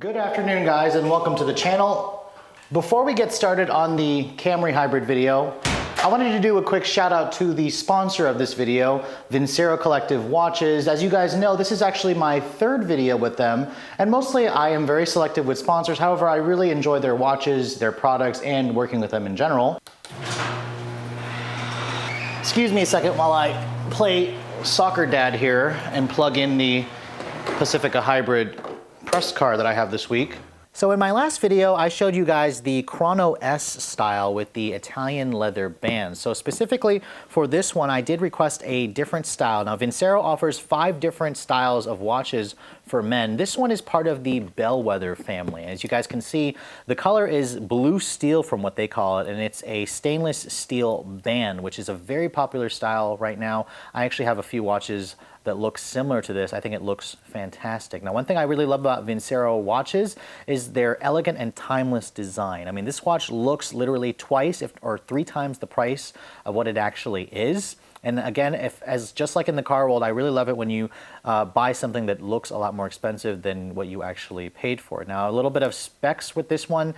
Good afternoon, guys, and welcome to the channel. Before we get started on the Camry hybrid video, I wanted to do a quick shout out to the sponsor of this video, Vincero Collective Watches. As you guys know, this is actually my third video with them, and mostly I am very selective with sponsors. However, I really enjoy their watches, their products, and working with them in general. Excuse me a second while I play soccer dad here and plug in the Pacifica hybrid press car that I have this week. So in my last video, I showed you guys the Chrono S style with the Italian leather band. So specifically for this one, I did request a different style. Now Vincero offers 5 different styles of watches for men. This one is part of the Bellwether family. As you guys can see, the color is blue steel from what they call it, and it's a stainless steel band, which is a very popular style right now. I actually have a few watches that looks similar to this. I think it looks fantastic. Now, one thing I really love about Vincero watches is their elegant and timeless design. I mean, this watch looks literally twice or 3 times the price of what it actually is. And again, just like in the car world, I really love it when you buy something that looks a lot more expensive than what you actually paid for. Now, a little bit of specs with this one.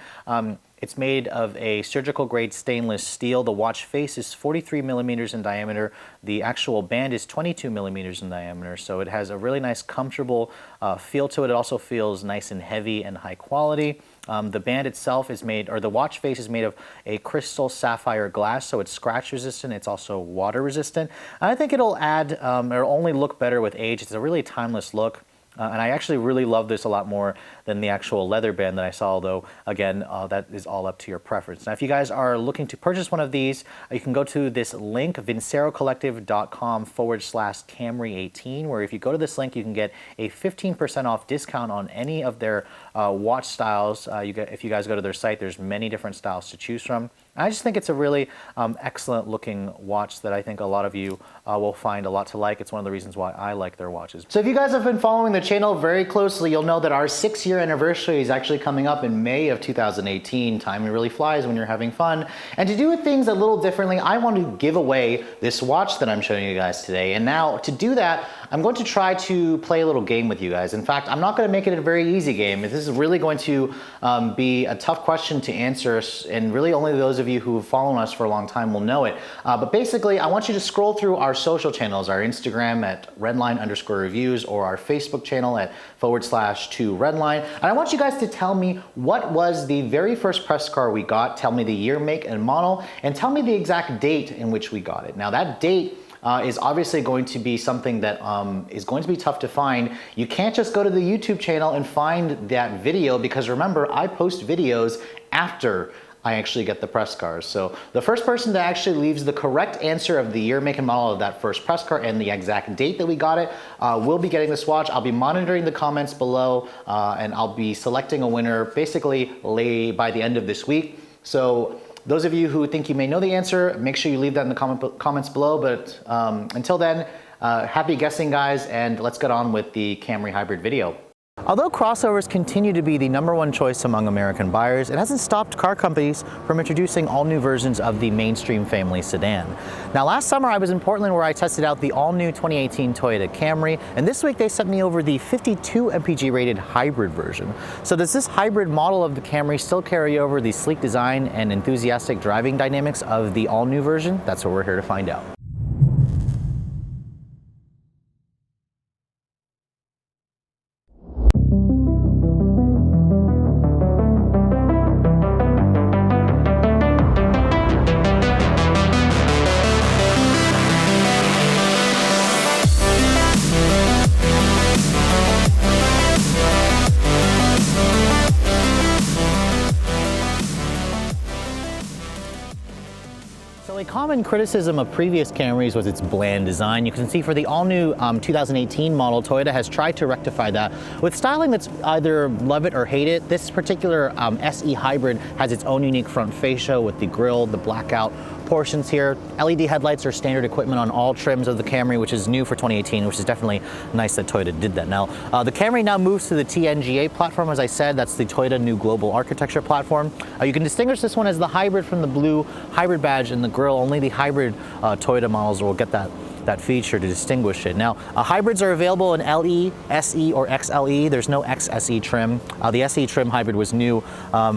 It's made of a surgical grade stainless steel. The watch face is 43 millimeters in diameter. The actual band is 22 millimeters in diameter. So it has a really nice, comfortable feel to it. It also feels nice and heavy and high quality. The band itself is made, or the watch face is made of a crystal sapphire glass, so it's scratch resistant. It's also water resistant. And I think it'll it'll only look better with age. It's a really timeless look. And I actually really love this a lot more than the actual leather band that I saw, although again, that is all up to your preference. Now, if you guys are looking to purchase one of these, you can go to this link, vincerocollective.com/Camry18, where if you go to this link, you can get a 15% off discount on any of their watch styles. If you guys go to their site, there's many different styles to choose from. I just think it's a really excellent looking watch that I think a lot of you will find a lot to like. It's one of the reasons why I like their watches. So if you guys have been following the channel very closely, you'll know that our 6-year anniversary is actually coming up in May of 2018. Time really flies when you're having fun. And to do things a little differently, I want to give away this watch that I'm showing you guys today. And now to do that, I'm going to try to play a little game with you guys. In fact, I'm not going to make it a very easy game. This is really going to be a tough question to answer, and really only those of you who have followed us for a long time will know it. But basically, I want you to scroll through our social channels, our Instagram at Redline_reviews, or our Facebook channel at /2Redline. And I want you guys to tell me what was the very first press car we got. Tell me the year, make, and model, and tell me the exact date in which we got it. Now, that date is obviously going to be something that is going to be tough to find. You can't just go to the YouTube channel and find that video, because remember, I post videos after I actually get the press cars. So the first person that actually leaves the correct answer of the year, make, and model of that first press car and the exact date that we got it will be getting this watch. I'll be monitoring the comments below and I'll be selecting a winner basically by the end of this week. So those of you who think you may know the answer, make sure you leave that in the comments below. But until then, happy guessing, guys, and let's get on with the Camry hybrid video. Although crossovers continue to be the #1 choice among American buyers, it hasn't stopped car companies from introducing all new versions of the mainstream family sedan. Now, last summer I was in Portland where I tested out the all-new 2018 Toyota Camry, and this week they sent me over the 52 MPG rated hybrid version. So does this hybrid model of the Camry still carry over the sleek design and enthusiastic driving dynamics of the all-new version? That's what we're here to find out. A common criticism of previous Camrys was its bland design. You can see for the all-new 2018 model, Toyota has tried to rectify that with styling that's either love it or hate it. This particular SE Hybrid has its own unique front fascia with the grille, the blackout portions here. LED headlights are standard equipment on all trims of the Camry, which is new for 2018, which is definitely nice that Toyota did that. Now, the Camry now moves to the TNGA platform. As I said, that's the Toyota new global architecture platform. You can distinguish this one as the hybrid from the blue hybrid badge in the grille. Only the hybrid Toyota models will get that that feature to distinguish it. Now, hybrids are available in LE, SE, or XLE. There's no XSE trim. The SE trim hybrid was new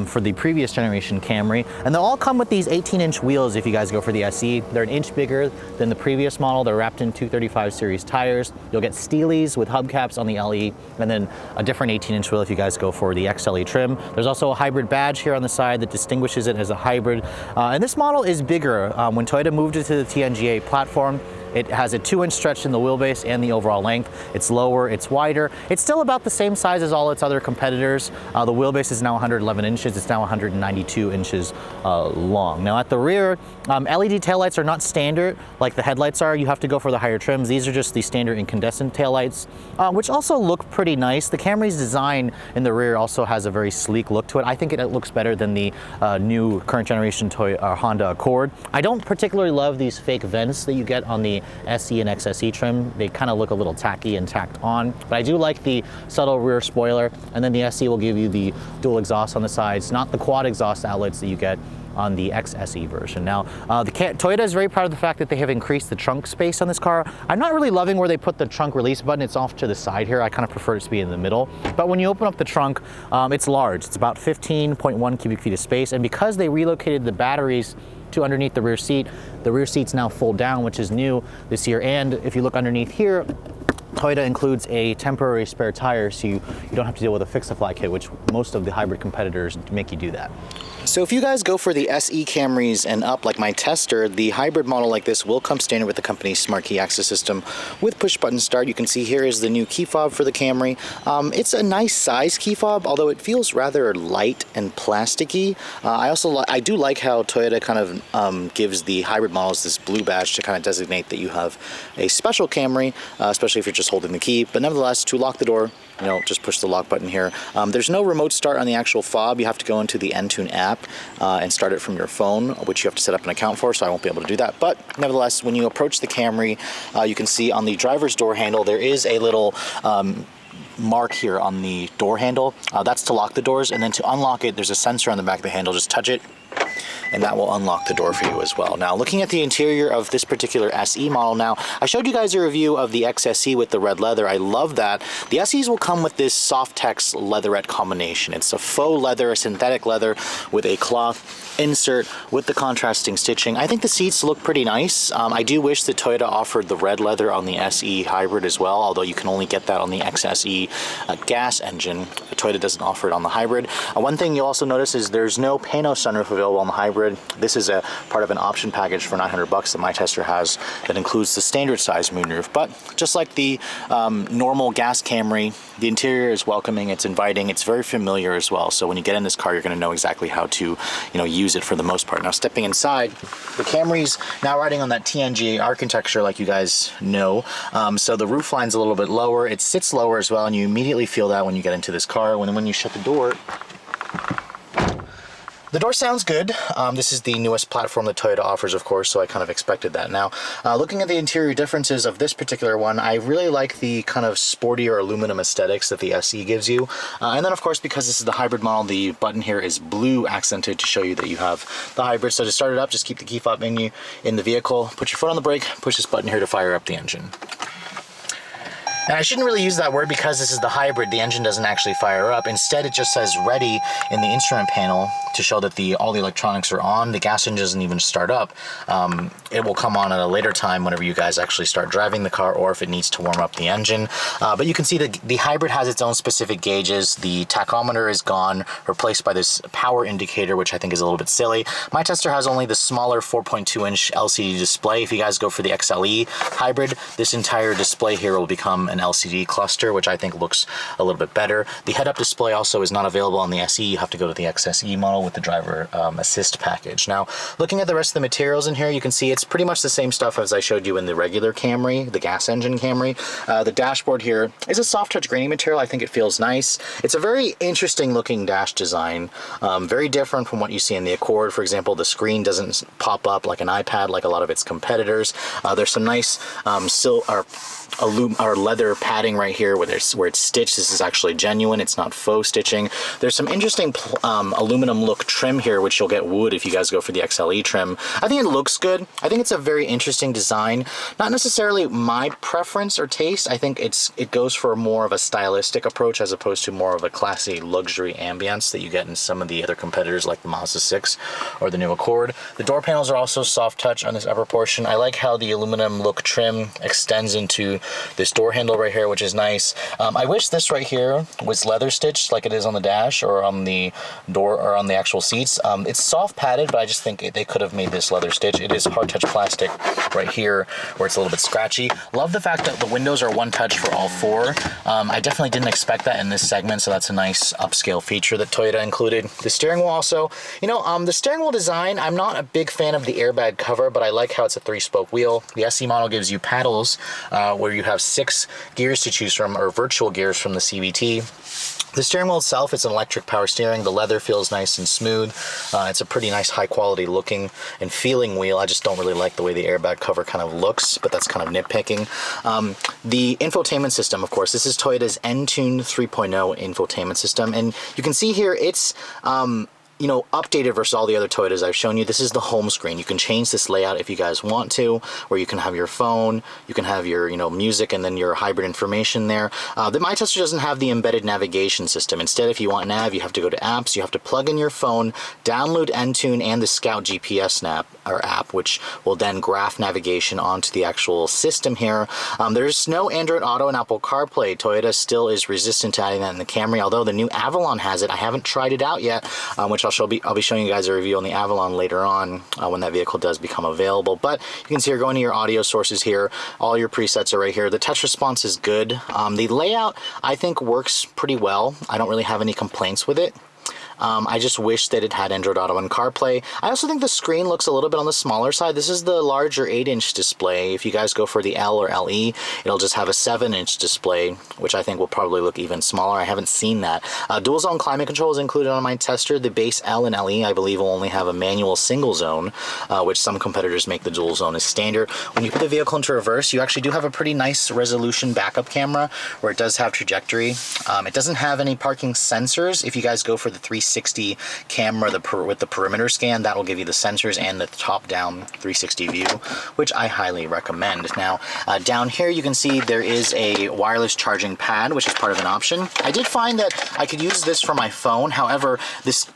for the previous generation Camry, and they'll all come with these 18-inch wheels if you guys go for the SE. They're an inch bigger than the previous model. They're wrapped in 235 series tires. You'll get Steelies with hubcaps on the LE, and then a different 18-inch wheel if you guys go for the XLE trim. There's also a hybrid badge here on the side that distinguishes it as a hybrid, and this model is bigger. When Toyota moved it to the TNGA platform, it has a 2-inch stretch in the wheelbase and the overall length. It's lower, it's wider. It's still about the same size as all its other competitors. The wheelbase is now 111 inches. It's now 192 inches long. Now at the rear, LED taillights are not standard like the headlights are. You have to go for the higher trims. These are just the standard incandescent taillights, which also look pretty nice. The Camry's design in the rear also has a very sleek look to it. I think it looks better than the new current generation Honda Accord. I don't particularly love these fake vents that you get on the SE and XSE trim. They kind of look a little tacky and tacked on, but I do like the subtle rear spoiler, and then the SE will give you the dual exhaust on the sides, not the quad exhaust outlets that you get on the XSE version. Now, Toyota is very proud of the fact that they have increased the trunk space on this car. I'm not really loving where they put the trunk release button. It's off to the side here. I kind of prefer it to be in the middle. But when you open up the trunk, it's large. It's about 15.1 cubic feet of space, and because they relocated the batteries to underneath the rear seats now fold down, which is new this year. And if you look underneath here, Toyota includes a temporary spare tire, so you don't have to deal with a fix-a-fly kit, which most of the hybrid competitors make you do that. So if you guys go for the SE Camrys and up like my tester, the hybrid model like this will come standard with the company's smart key access system with push button start. You can see here is the new key fob for the Camry. It's a nice size key fob, although it feels rather light and plasticky. I do like how Toyota kind of gives the hybrid models this blue badge to kind of designate that you have a special Camry, especially if you're just holding the key. But nevertheless, to lock the door, just push the lock button here. There's no remote start on the actual fob. You have to go into the Entune app and start it from your phone, which you have to set up an account for, so I won't be able to do that. But nevertheless, when you approach the Camry, you can see on the driver's door handle, there is a little mark here on the door handle. That's to lock the doors, and then to unlock it, there's a sensor on the back of the handle. Just touch it, and that will unlock the door for you as well. Now, looking at the interior of this particular SE model, now, I showed you guys a review of the XSE with the red leather. I love that. The SEs will come with this Softex leatherette combination. It's a faux leather, a synthetic leather with a cloth insert with the contrasting stitching. I think the seats look pretty nice. I do wish that Toyota offered the red leather on the SE hybrid as well, although you can only get that on the XSE gas engine. Toyota doesn't offer it on the hybrid. One thing you'll also notice is there's no pano sunroof available on the hybrid. This is a part of an option package for $900 that my tester has that includes the standard size moonroof. But just like the normal gas Camry, the interior is welcoming, it's inviting, it's very familiar as well. So when you get in this car, you're going to know exactly how to use it for the most part. Now, stepping inside, the Camry's now riding on that TNGA architecture like you guys know. So the roof line's a little bit lower. It sits lower as well, and you immediately feel that when you get into this car. When you shut the door, the door sounds good. This is the newest platform that Toyota offers, of course, so I kind of expected that. Now, looking at the interior differences of this particular one, I really like the kind of sportier aluminum aesthetics that the SE gives you. And then, of course, because this is the hybrid model, the button here is blue accented to show you that you have the hybrid. So to start it up, just keep the key fob menu in the vehicle, put your foot on the brake, push this button here to fire up the engine. Now, I shouldn't really use that word because this is the hybrid. The engine doesn't actually fire up. Instead, it just says ready in the instrument panel to show that all the electronics are on. The gas engine doesn't even start up. It will come on at a later time whenever you guys actually start driving the car, or if it needs to warm up the engine. But you can see that the hybrid has its own specific gauges. The tachometer is gone, replaced by this power indicator, which I think is a little bit silly. My tester has only the smaller 4.2-inch LCD display. If you guys go for the XLE hybrid, this entire display here will become an LCD cluster, which I think looks a little bit better. The head-up display also is not available on the SE. You have to go to the XSE model with the driver assist package. Now, looking at the rest of the materials in here, you can see it's pretty much the same stuff as I showed you in the regular Camry, the gas engine Camry. The dashboard here is a soft touch grainy material. I think it feels nice. It's a very interesting looking dash design, very different from what you see in the Accord. For example, the screen doesn't pop up like an iPad like a lot of its competitors. There's some nice leather leather padding right here where it's stitched. This is actually genuine. It's not faux stitching. There's some interesting aluminum look trim here, which you'll get wood if you guys go for the XLE trim. I think it looks good. I think it's a very interesting design. Not necessarily my preference or taste. I think it goes for more of a stylistic approach as opposed to more of a classy luxury ambience that you get in some of the other competitors like the Mazda 6 or the new Accord. The door panels are also soft touch on this upper portion. I like how the aluminum look trim extends into this door handle right here, which is nice. I wish this right here was leather stitched like it is on the dash or on the door or on the actual seats. It's soft padded, but I just think they could have made this leather stitch. It is hard touch plastic right here where it's a little bit scratchy. Love the fact that the windows are one touch for all four. I definitely didn't expect that in this segment, so that's a nice upscale feature that Toyota included. The steering wheel also, the steering wheel design, I'm not a big fan of the airbag cover, but I like how it's a 3-spoke wheel. The SE model gives you paddles where you have 6 gears to choose from, or virtual gears from the CVT. The steering wheel itself is an electric power steering. The leather feels nice and smooth. It's a pretty nice high quality looking and feeling wheel. I just don't really like the way the airbag cover kind of looks, but that's kind of nitpicking. The infotainment system, of course, this is Toyota's Entune 3.0 infotainment system. And you can see here it's updated versus all the other Toyotas I've shown you. This is the home screen. You can change this layout if you guys want to, where you can have your phone, you can have your, music and then your hybrid information there. The My Tester doesn't have the embedded navigation system. Instead, if you want nav, you have to go to apps, you have to plug in your phone, download Entune and the Scout GPS app, which will then graph navigation onto the actual system here. There's no Android Auto and Apple CarPlay. Toyota still is resistant to adding that in the Camry, although the new Avalon has it. I haven't tried it out yet, which I'll be showing you guys a review on the Avalon later on when that vehicle does become available. But you can see you're going to your audio sources here. All your presets are right here. The touch response is good. The layout, I think, works pretty well. I don't really have any complaints with it. I just wish that it had Android Auto and CarPlay. I also think the screen looks a little bit on the smaller side. This is the larger 8-inch display. If you guys go for the L or LE, it'll just have a 7-inch display, which I think will probably look even smaller. I haven't seen that. Dual zone climate control is included on my tester. The base L and LE, I believe, will only have a manual single zone, which some competitors make the dual zone as standard. When you put the vehicle into reverse, you actually do have a pretty nice resolution backup camera where it does have trajectory. It doesn't have any parking sensors. If you guys go for the 360 camera with the perimeter scan, that will give you the sensors and the top-down 360 view, which I highly recommend. Now, down here you can see there is a wireless charging pad, which is part of an option. I did find that I could use this for my phone. However, this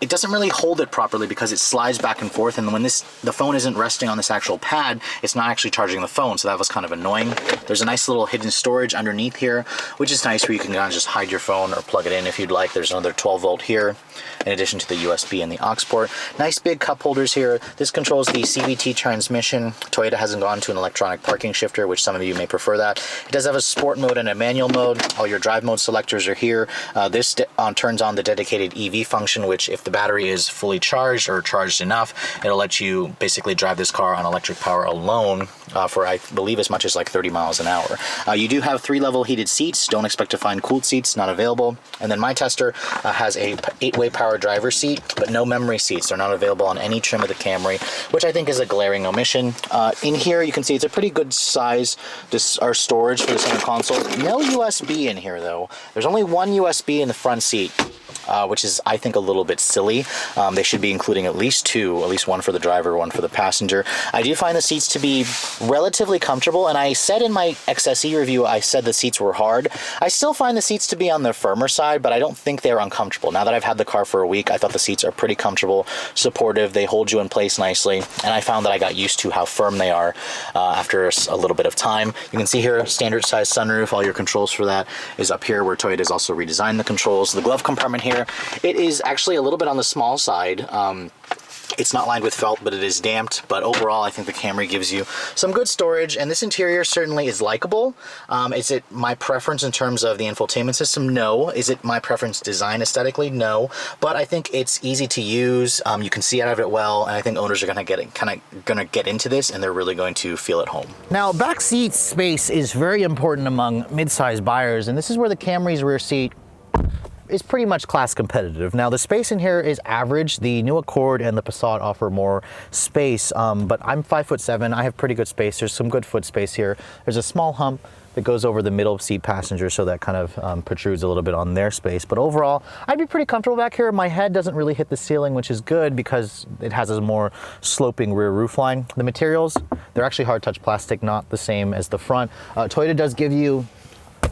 it doesn't really hold it properly because it slides back and forth, and when the phone isn't resting on this actual pad, it's not actually charging the phone, so that was kind of annoying. There's a nice little hidden storage underneath here, which is nice, where you can kind of just hide your phone or plug it in if you'd like. There's another 12-volt here, in addition to the USB and the aux port. Nice big cup holders here. This controls the Cvt transmission. Toyota hasn't gone to an electronic parking shifter, which some of you may prefer that. It does have a sport mode and a manual mode. All your drive mode selectors are here. This turns on the dedicated EV function, which if the battery is fully charged or charged enough, it'll let you basically drive this car on electric power alone for, I believe, as much as like 30 miles an hour. You do have 3-level heated seats. Don't expect to find cooled seats, not available. And then my tester has a 8-way power driver seat, but no memory seats. They're not available on any trim of the Camry, which I think is a glaring omission. In here, you can see it's a pretty good size storage for the center console. No USB in here, though. There's only one USB in the front seat, which is, I think, a little bit silly. They should be including at least two, at least one for the driver, one for the passenger. I do find the seats to be relatively comfortable, and I said in my XSE review, I said the seats were hard. I still find the seats to be on the firmer side, but I don't think they're uncomfortable. Now that I've had the car for a week, I thought the seats are pretty comfortable, supportive, they hold you in place nicely, and I found that I got used to how firm they are after a little bit of time. You can see here, standard size sunroof. All your controls for that is up here, where Toyota has also redesigned the controls. The glove compartment here, it is actually a little bit on the small side. It's not lined with felt, but it is damped. But overall, I think the Camry gives you some good storage, and this interior certainly is likable. Is it my preference in terms of the infotainment system? No. Is it my preference design aesthetically? No. But I think it's easy to use. You can see out of it well, and I think owners are gonna get into this, and they're really going to feel at home. Now, backseat space is very important among mid-size buyers, and this is where the Camry's rear seat is pretty much class competitive. Now, the space in here is average. The new Accord and the Passat offer more space, but I'm 5'7". I have pretty good space. There's some good foot space here. There's a small hump that goes over the middle seat passenger, so that kind of protrudes a little bit on their space. But overall, I'd be pretty comfortable back here. My head doesn't really hit the ceiling, which is good because it has a more sloping rear roof line. The materials, they're actually hard touch plastic, not the same as the front. Toyota does give you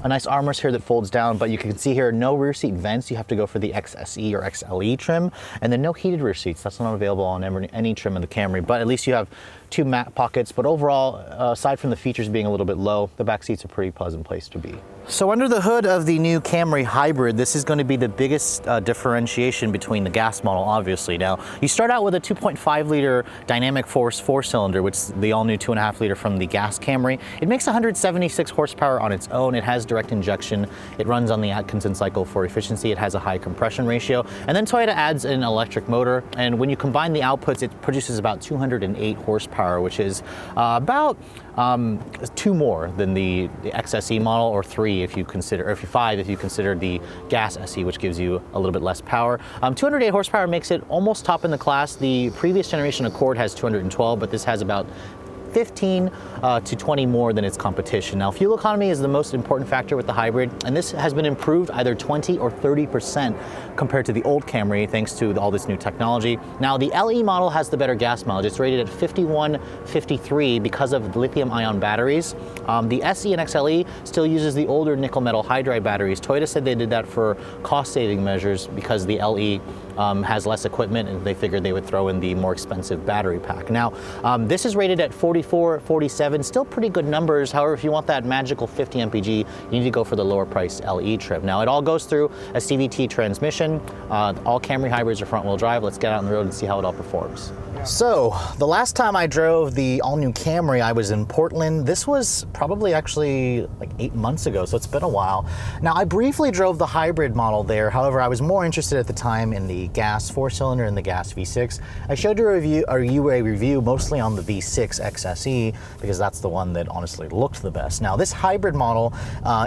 a nice armrest here that folds down, but you can see here, no rear seat vents. You have to go for the XSE or XLE trim, and then no heated rear seats. That's not available on any trim in the Camry, but at least you have 2 mat pockets. But overall, aside from the features being a little bit low, the back seat's a pretty pleasant place to be. So under the hood of the new Camry Hybrid, this is going to be the biggest differentiation between the gas model, obviously. Now, you start out with a 2.5 liter dynamic force 4-cylinder, which is the all-new 2.5 liter from the gas Camry. It makes 176 horsepower on its own. It has direct injection. It runs on the Atkinson cycle for efficiency. It has a high compression ratio. And then Toyota adds an electric motor. And when you combine the outputs, it produces about 208 horsepower, which is about 2 more than the XSE model, or 3 if you consider, or 5 if you consider the gas SE, which gives you a little bit less power. 208 horsepower makes it almost top in the class. The previous generation Accord has 212, but this has about 15 to 20 more than its competition. Now, fuel economy is the most important factor with the hybrid, and this has been improved either 20 or 30% compared to the old Camry, thanks to all this new technology. Now, the LE model has the better gas mileage. It's rated at 51.53 because of the lithium-ion batteries. The SE and XLE still uses the older nickel metal hydride batteries. Toyota said they did that for cost-saving measures because the LE has less equipment, and they figured they would throw in the more expensive battery pack. Now, this is rated at 44, 47, still pretty good numbers. However, if you want that magical 50 MPG, you need to go for the lower priced LE trim. Now, it all goes through a Cvt transmission. All Camry hybrids are front wheel drive. Let's get out on the road and see how it all performs. So, the last time I drove the all-new Camry, I was in Portland. This was probably actually like 8 months ago, so it's been a while. Now, I briefly drove the hybrid model there. However, I was more interested at the time in the gas 4-cylinder and the gas V6. I showed you a review mostly on the V6 XSE because that's the one that honestly looked the best. Now, this hybrid model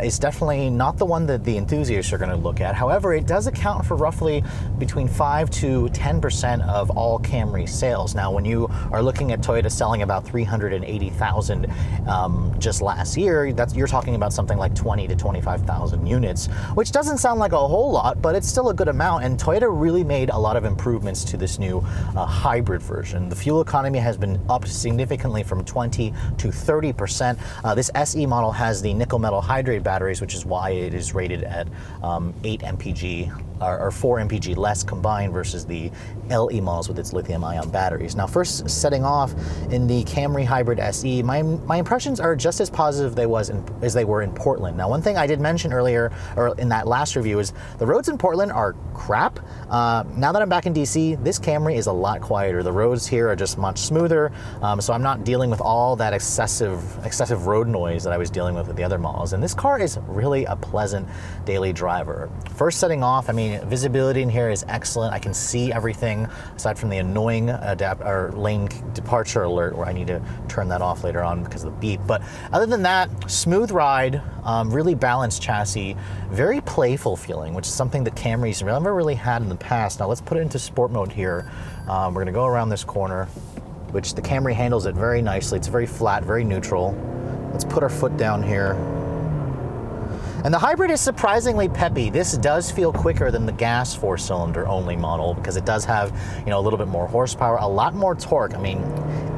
is definitely not the one that the enthusiasts are going to look at. However, it does account for roughly between 5 to 10% of all Camry sales. Now, when you are looking at Toyota selling about 380,000 just last year, you're talking about something like 20 to 25,000 units, which doesn't sound like a whole lot, but it's still a good amount. And Toyota really made a lot of improvements to this new hybrid version. The fuel economy has been upped significantly from 20 to 30%. This SE model has the nickel metal hydrate batteries, which is why it is rated at 8 MPG or 4 MPG less combined versus the LE models with its lithium-ion batteries. Now, first setting off in the Camry Hybrid SE, my impressions are just as positive as they were in Portland. Now, one thing I did mention earlier, or in that last review, is the roads in Portland are crap. Now that I'm back in DC, this Camry is a lot quieter. The roads here are just much smoother, so I'm not dealing with all that excessive road noise that I was dealing with the other models. And this car is really a pleasant daily driver. First setting off, I mean, visibility in here is excellent. I can see everything aside from the annoying lane departure alert where I need to turn that off later on because of the beep. But other than that, smooth ride, really balanced chassis, very playful feeling, which is something that Camrys never really had in the past. Now let's put it into sport mode here. We're gonna go around this corner, which the Camry handles it very nicely. It's very flat, very neutral. Let's put our foot down here. And the hybrid is surprisingly peppy. This does feel quicker than the gas 4-cylinder only model because it does have, a little bit more horsepower, a lot more torque. I mean,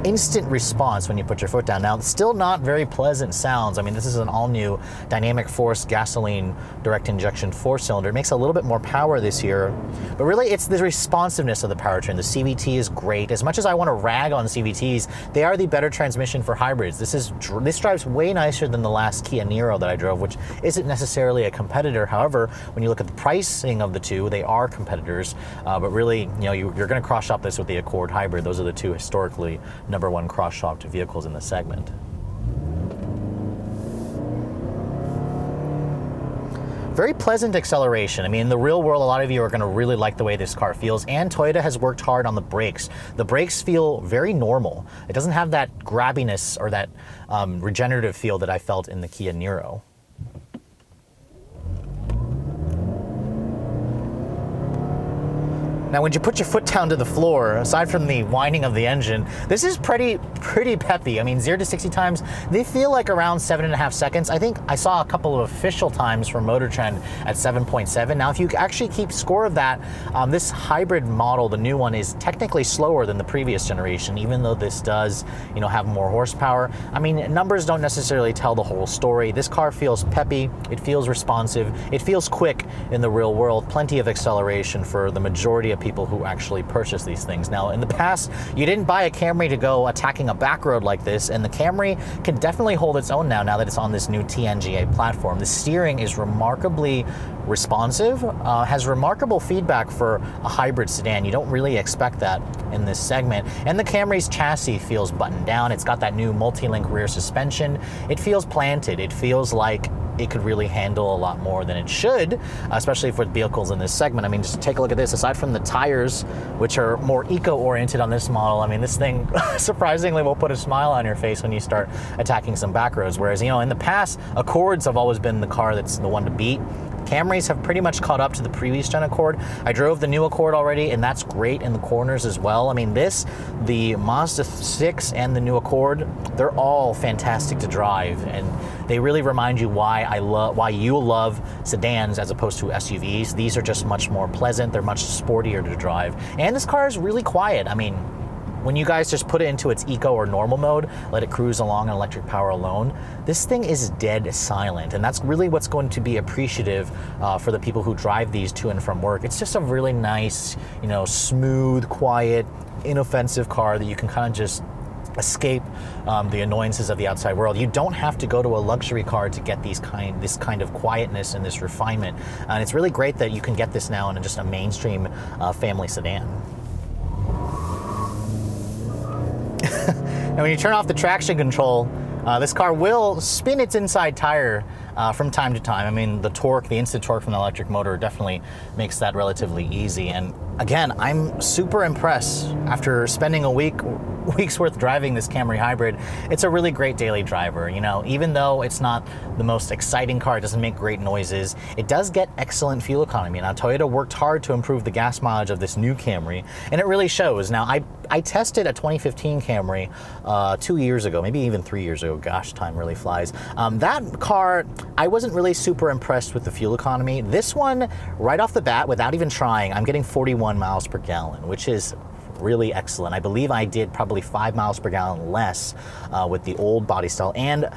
instant response when you put your foot down. Now, it's still not very pleasant sounds. I mean, this is an all-new dynamic force gasoline direct injection 4-cylinder. It makes a little bit more power this year, but really it's the responsiveness of the powertrain. The CVT is great. As much as I want to rag on CVTs, they are the better transmission for hybrids. This drives way nicer than the last Kia Niro that I drove, which isn't necessarily a competitor. However, when you look at the pricing of the two, they are competitors. But really, you're going to cross-shop this with the Accord Hybrid. Those are the two historically #1 cross-shopped vehicles in the segment. Very pleasant acceleration. I mean, in the real world, a lot of you are going to really like the way this car feels, and Toyota has worked hard on the brakes. The brakes feel very normal. It doesn't have that grabbiness or that regenerative feel that I felt in the Kia Niro. Now, when you put your foot down to the floor, aside from the whining of the engine, this is pretty peppy. I mean, 0 to 60 times, they feel like around 7.5 seconds. I think I saw a couple of official times from Motor Trend at 7.7. Now, if you actually keep score of that, this hybrid model, the new one, is technically slower than the previous generation, even though this does, have more horsepower. I mean, numbers don't necessarily tell the whole story. This car feels peppy, it feels responsive, it feels quick in the real world, plenty of acceleration for the majority of people who actually purchase these things. Now, in the past, you didn't buy a Camry to go attacking a back road like this, and the Camry can definitely hold its own now that it's on this new TNGA platform. The steering is remarkably responsive, has remarkable feedback for a hybrid sedan. You don't really expect that in this segment. And the Camry's chassis feels buttoned down. It's got that new multi-link rear suspension. It feels planted. It feels like it could really handle a lot more than it should, especially for vehicles in this segment. I mean, just take a look at this. Aside from the tires, which are more eco-oriented on this model, I mean, this thing surprisingly will put a smile on your face when you start attacking some back roads. Whereas, in the past, Accords have always been the car that's the one to beat. Camrys have pretty much caught up to the previous gen Accord. I drove the new Accord already, and that's great in the corners as well. I mean, the Mazda 6 and the new Accord, they're all fantastic to drive, and they really remind you why you love sedans as opposed to SUVs. These are just much more pleasant. They're much sportier to drive, and this car is really quiet. I mean, when you guys just put it into its eco or normal mode, let it cruise along on electric power alone, this thing is dead silent. And that's really what's going to be appreciative for the people who drive these to and from work. It's just a really nice, smooth, quiet, inoffensive car that you can kind of just escape the annoyances of the outside world. You don't have to go to a luxury car to get this kind of quietness and this refinement. And it's really great that you can get this now in just a mainstream family sedan. And when you turn off the traction control, this car will spin its inside tire from time to time. I mean, the instant torque from the electric motor definitely makes that relatively easy. And again, I'm super impressed after spending a week's worth driving this Camry hybrid. It's a really great daily driver. Even though it's not the most exciting car, it doesn't make great noises, it does get excellent fuel economy. Now, Toyota worked hard to improve the gas mileage of this new Camry, and it really shows. Now, I tested a 2015 Camry 2 years ago, maybe even 3 years ago. Gosh, time really flies. That car, I wasn't really super impressed with the fuel economy. This one, right off the bat, without even trying, I'm getting 41 miles per gallon, which is really excellent. I believe I did probably 5 miles per gallon less with the old body style, and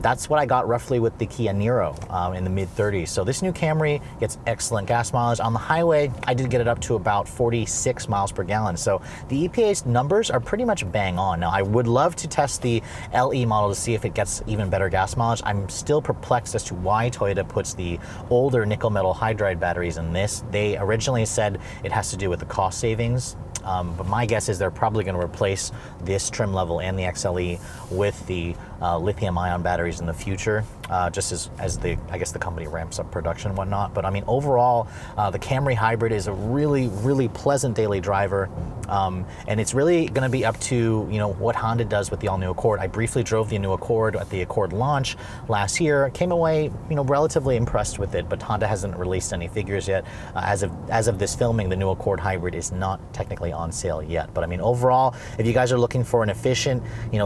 that's what I got roughly with the Kia Niro in the mid-30s. So this new Camry gets excellent gas mileage. On the highway, I did get it up to about 46 miles per gallon. So the EPA's numbers are pretty much bang on. Now, I would love to test the LE model to see if it gets even better gas mileage. I'm still perplexed as to why Toyota puts the older nickel metal hydride batteries in this. They originally said it has to do with the cost savings. But my guess is they're probably going to replace this trim level and the XLE with the lithium-ion batteries in the future, just as the company ramps up production and whatnot. But I mean, overall, the Camry hybrid is a really, really pleasant daily driver, and it's really going to be up to what Honda does with the all-new Accord. I briefly drove the new Accord at the Accord launch last year, came away relatively impressed with it, but Honda hasn't released any figures yet. As of this filming, the new Accord hybrid is not technically on sale yet. But I mean, overall, if you guys are looking for an efficient,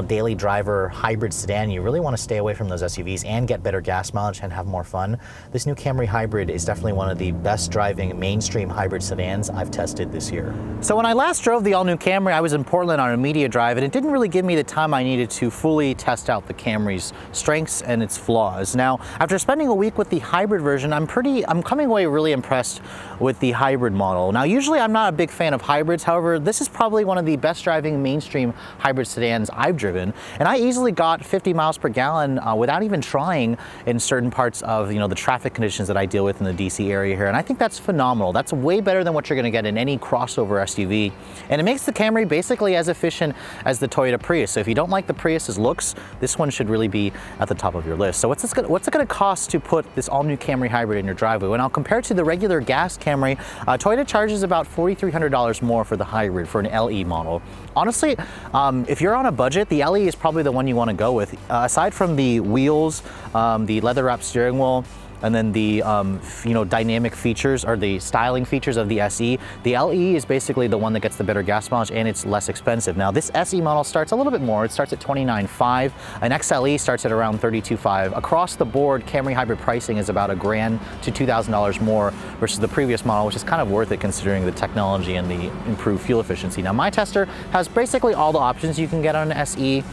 daily driver hybrid sedan, you really want to stay away from those SUVs and get better gas mileage and have more fun, this new Camry hybrid is definitely one of the best driving mainstream hybrid sedans I've tested this year. So when I last drove the all-new Camry, I was in Portland on a media drive, and it didn't really give me the time I needed to fully test out the Camry's strengths and its flaws. Now, after spending a week with the hybrid version, I'm coming away really impressed with the hybrid model. Now, usually I'm not a big fan of hybrids. However, this is probably one of the best driving mainstream hybrid sedans I've driven, and I easily got 50 miles per gallon without even trying in certain parts of the traffic conditions that I deal with in the DC area here, and I think that's phenomenal. That's way better than what you're going to get in any crossover SUV, and it makes the Camry basically as efficient as the Toyota Prius. So if you don't like the Prius's looks, this one should really be at the top of your list. So what's it going to cost to put this all-new Camry hybrid in your driveway? Well, now, compared to the regular gas Camry, Toyota charges about $4,300 more for the hybrid for an LE model. Honestly, if you're on a budget, the LE is probably the one you want to go with. Aside from the wheels, the leather-wrapped steering wheel, and then the dynamic features or the styling features of the SE. The LE is basically the one that gets the better gas mileage, and it's less expensive. Now this SE model starts a little bit more. It starts at $29,500. An XLE starts at around $32,500. Across the board, Camry hybrid pricing is about $1,000 to $2,000 more versus the previous model, which is kind of worth it considering the technology and the improved fuel efficiency. Now my tester has basically all the options you can get on an SE.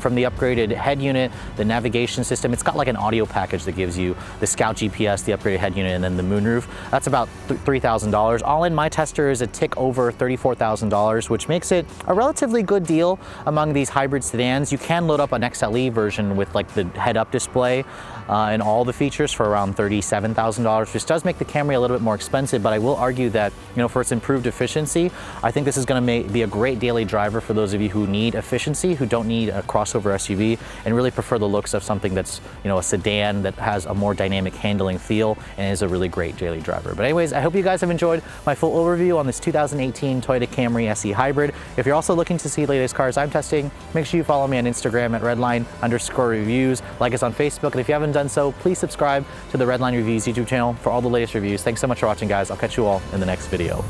From the upgraded head unit, the navigation system. It's got like an audio package that gives you the Scout GPS, the upgraded head unit, and then the moonroof. That's about $3,000. All in, my tester is a tick over $34,000, which makes it a relatively good deal among these hybrid sedans. You can load up an XLE version with like the head-up display and all the features for around $37,000, which does make the Camry a little bit more expensive, but I will argue that, for its improved efficiency, I think this is going to be a great daily driver for those of you who need efficiency, who don't need a crossover SUV, and really prefer the looks of something that's, a sedan that has a more dynamic handling feel and is a really great daily driver. But anyways, I hope you guys have enjoyed my full overview on this 2018 Toyota Camry SE Hybrid. If you're also looking to see the latest cars I'm testing, make sure you follow me on Instagram at Redline_reviews, like us on Facebook, and if you haven't done so, please subscribe to the Redline Reviews YouTube channel for all the latest reviews. Thanks so much for watching, guys. I'll catch you all in the next video.